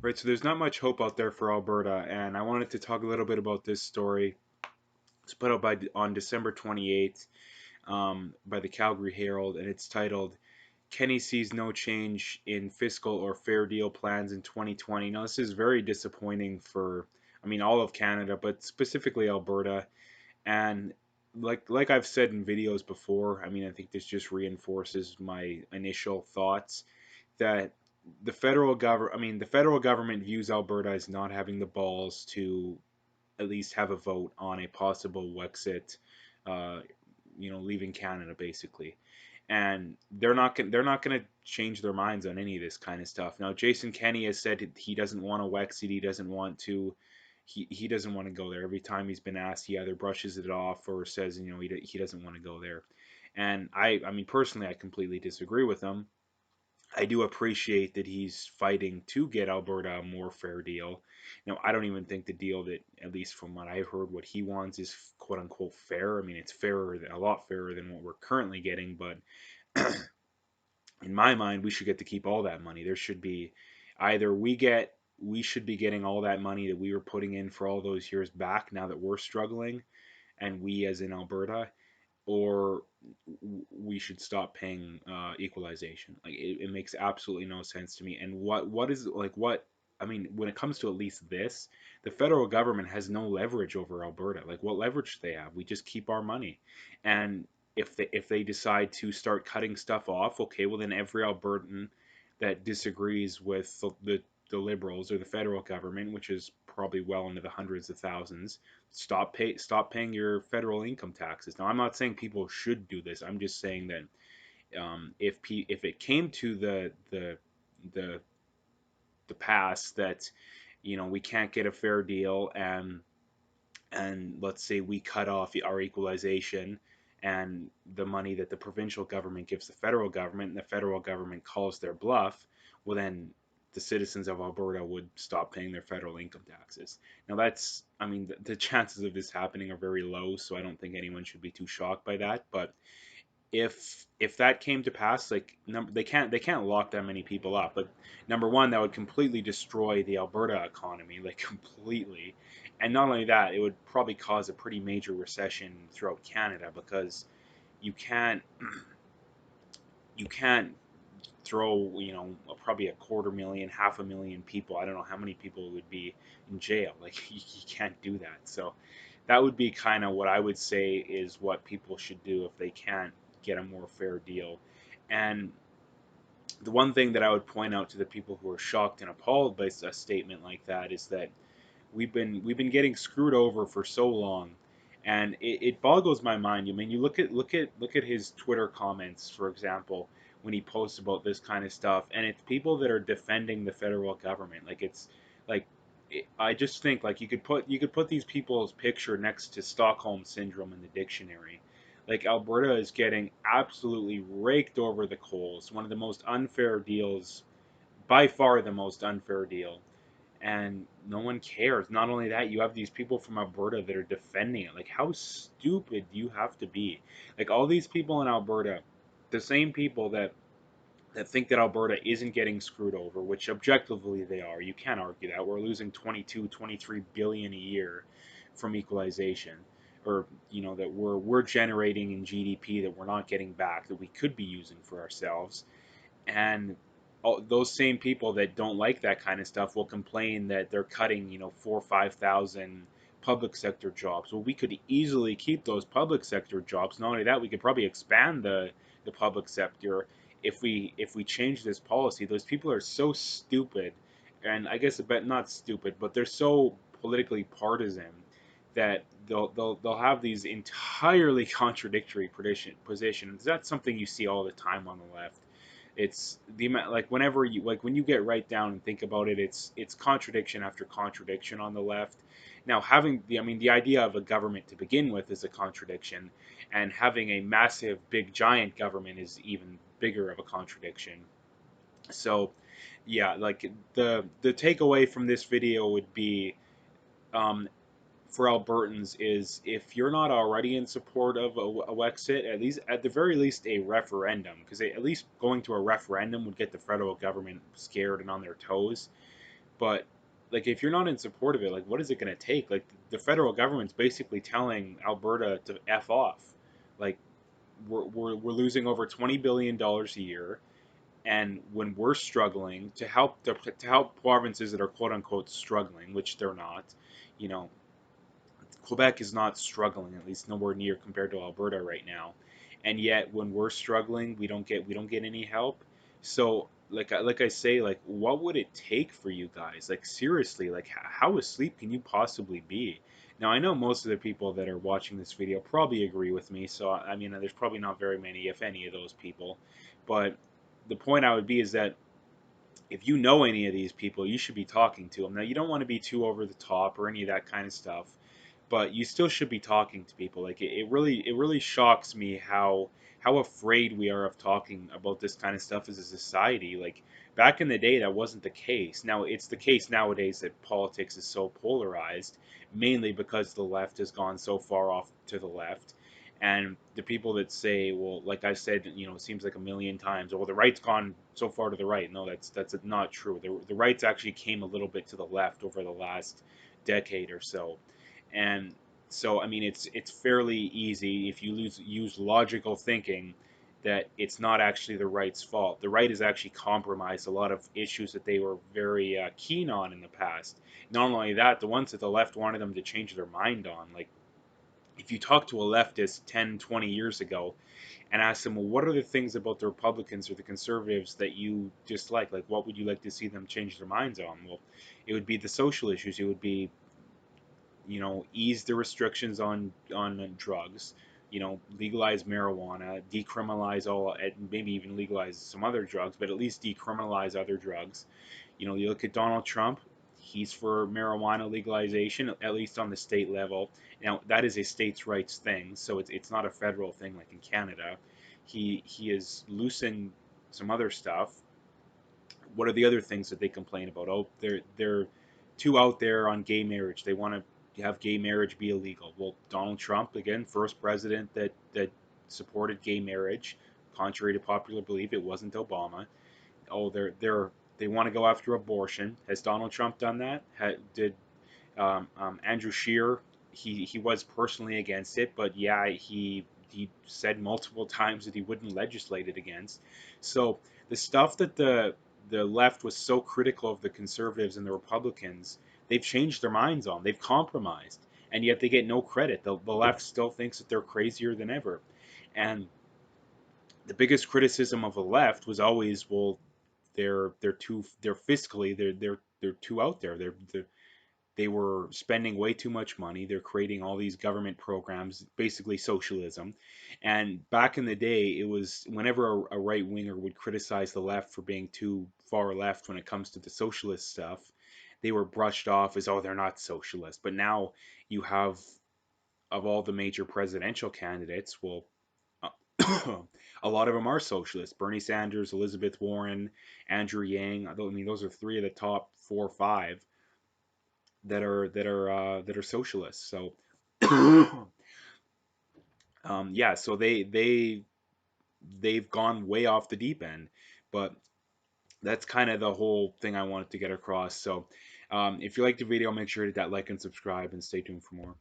Right, so there's not much hope out there for Alberta, and I wanted to talk a little bit about this story. It's put out on December 28th by the Calgary Herald, and it's titled "Kenny Sees No Change in Fiscal or Fair Deal Plans in 2020." Now, this is very disappointing for, I mean, all of Canada, but specifically Alberta. And like I've said in videos before, I mean, I think this just reinforces my initial thoughts that the federal government views Alberta as not having the balls to at least have a vote on a possible Wexit, uh, leaving Canada basically. And they're not going to change their minds on any of this kind of stuff. Now, Jason Kenney has said he doesn't want a Wexit. He doesn't want to go there. Every time he's been asked, he either brushes it off or says, he doesn't want to go there. And I mean, personally, I completely disagree with him. I do appreciate that he's fighting to get Alberta a more fair deal. Now, I don't even think the deal that, at least from what I've heard, what he wants is quote unquote fair. I mean, it's fairer, a lot fairer than what we're currently getting, but in my mind, we should get to keep all that money. There should be either we should be getting all that money that we were putting in for all those years back now that we're struggling, and we as in Alberta, or we should stop paying equalization. Like it makes absolutely no sense to me. And what is like what I mean when it comes to at least this, the federal government has no leverage over Alberta. Like what leverage do they have? We just keep our money, and if they decide to start cutting stuff off, okay, well then every Albertan that disagrees with the liberals or the federal government, which is probably well into the hundreds of thousands, stop paying your federal income taxes. Now, I'm not saying people should do this. I'm just saying that if it came to the the pass that we can't get a fair deal, and let's say we cut off our equalization and the money that the provincial government gives the federal government, and the federal government calls their bluff, well then the citizens of Alberta would stop paying their federal income taxes. Now that's, I mean, the chances of this happening are very low, so I don't think anyone should be too shocked by that. But if that came to pass, like they can't lock that many people up. But number one, that would completely destroy the Alberta economy, like completely. And not only that, it would probably cause a pretty major recession throughout Canada because you can't you can't throw probably a quarter million, half a million people. I don't know how many people would be in jail. Like you can't do that. So that would be kind of what I would say is what people should do if they can't get a more fair deal. And the one thing that I would point out to the people who are shocked and appalled by a statement like that is that we've been getting screwed over for so long, and it boggles my mind. I mean, you look at his Twitter comments, for example, when he posts about this kind of stuff, and it's people that are defending the federal government. Like it's like I just think like you could put these people's picture next to Stockholm syndrome in the dictionary. Like Alberta is getting absolutely raked over the coals. One of the most unfair deals, by far the most unfair deal, and no one cares. Not only that, you have these people from Alberta that are defending it. Like, how stupid do you have to be? Like, all these people in Alberta, the same people that think that Alberta isn't getting screwed over, which objectively they are. You can't argue that. We're losing 22, 23 billion a year from equalization, or that we're generating in GDP that we're not getting back, that we could be using for ourselves. And those same people that don't like that kind of stuff will complain that they're cutting, 4 or 5 thousand public sector jobs. Well, we could easily keep those public sector jobs. Not only that, we could probably expand the public sector if we change this policy. Those people are so stupid, and I guess a bit not stupid, but they're so politically partisan that they'll have these entirely contradictory positions. That's something you see all the time on the left. It's the amount, like whenever you like when you get right down and think about it, it's contradiction after contradiction on the left. Now, having the I mean the idea of a government to begin with is a contradiction, and having a massive big giant government is even bigger of a contradiction. So yeah, like the takeaway from this video would be, um, for Albertans, is if you're not already in support of a Wexit, at the very least a referendum, because at least going to a referendum would get the federal government scared and on their toes. But like, if you're not in support of it, like, what is it going to take? Like, the federal government's basically telling Alberta to f off. Like, we're losing over $20 billion a year, and when we're struggling to help provinces that are quote unquote struggling, which they're not, you know, Quebec is not struggling, at least nowhere near compared to Alberta right now. And yet, when we're struggling, we don't get any help. So, like I say, like, what would it take for you guys? Like, seriously, like, how asleep can you possibly be? Now, I know most of the people that are watching this video probably agree with me. So, I mean, there's probably not very many, if any, of those people. But the point I would be is that if you know any of these people, you should be talking to them. Now, you don't want to be too over the top or any of that kind of stuff, but you still should be talking to people. Like, it really shocks me how afraid we are of talking about this kind of stuff as a society. Like, back in the day, that wasn't the case. Now it's the case nowadays that politics is so polarized, mainly because the left has gone so far off to the left. And the people that say, well, like I said, it seems like a million times, well, the right's gone so far to the right. No, that's not true. The right's actually came a little bit to the left over the last decade or so. And so, I mean, it's fairly easy if you use logical thinking that it's not actually the right's fault. The right has actually compromised a lot of issues that they were very keen on in the past. Not only that, the ones that the left wanted them to change their mind on. Like, if you talk to a leftist 10, 20 years ago and ask them, well, what are the things about the Republicans or the conservatives that you dislike? Like, what would you like to see them change their minds on? Well, it would be the social issues. It would be, ease the restrictions on drugs, legalize marijuana, decriminalize all, and maybe even legalize some other drugs, but at least decriminalize other drugs. You look at Donald Trump, he's for marijuana legalization, at least on the state level. Now, that is a states' rights thing, so it's not a federal thing like in Canada. He is loosening some other stuff. What are the other things that they complain about? Oh, they're too out there on gay marriage. They want to have gay marriage be illegal. Well, Donald Trump, again, first president that supported gay marriage, contrary to popular belief. It wasn't Obama. Oh, they want to go after abortion. Has Donald Trump done that? Did Andrew Scheer? He was personally against it, but yeah, he said multiple times that he wouldn't legislate it against. So the stuff that the left was so critical of the conservatives and the Republicans, they've changed their minds on. They've compromised, and yet they get no credit. The left still thinks that they're crazier than ever, and the biggest criticism of the left was always, well, they're fiscally they're too out there. They were spending way too much money. They're creating all these government programs, basically socialism. And back in the day, it was whenever a right winger would criticize the left for being too far left when it comes to the socialist stuff, they were brushed off as, oh, they're not socialist. But now you have, of all the major presidential candidates, well, a lot of them are socialists. Bernie Sanders, Elizabeth Warren, Andrew Yang. I mean, those are three of the top 4 or 5 that are socialists. So yeah, so they've gone way off the deep end, but that's kind of the whole thing I wanted to get across. So if you liked the video, make sure to hit that like and subscribe, and stay tuned for more.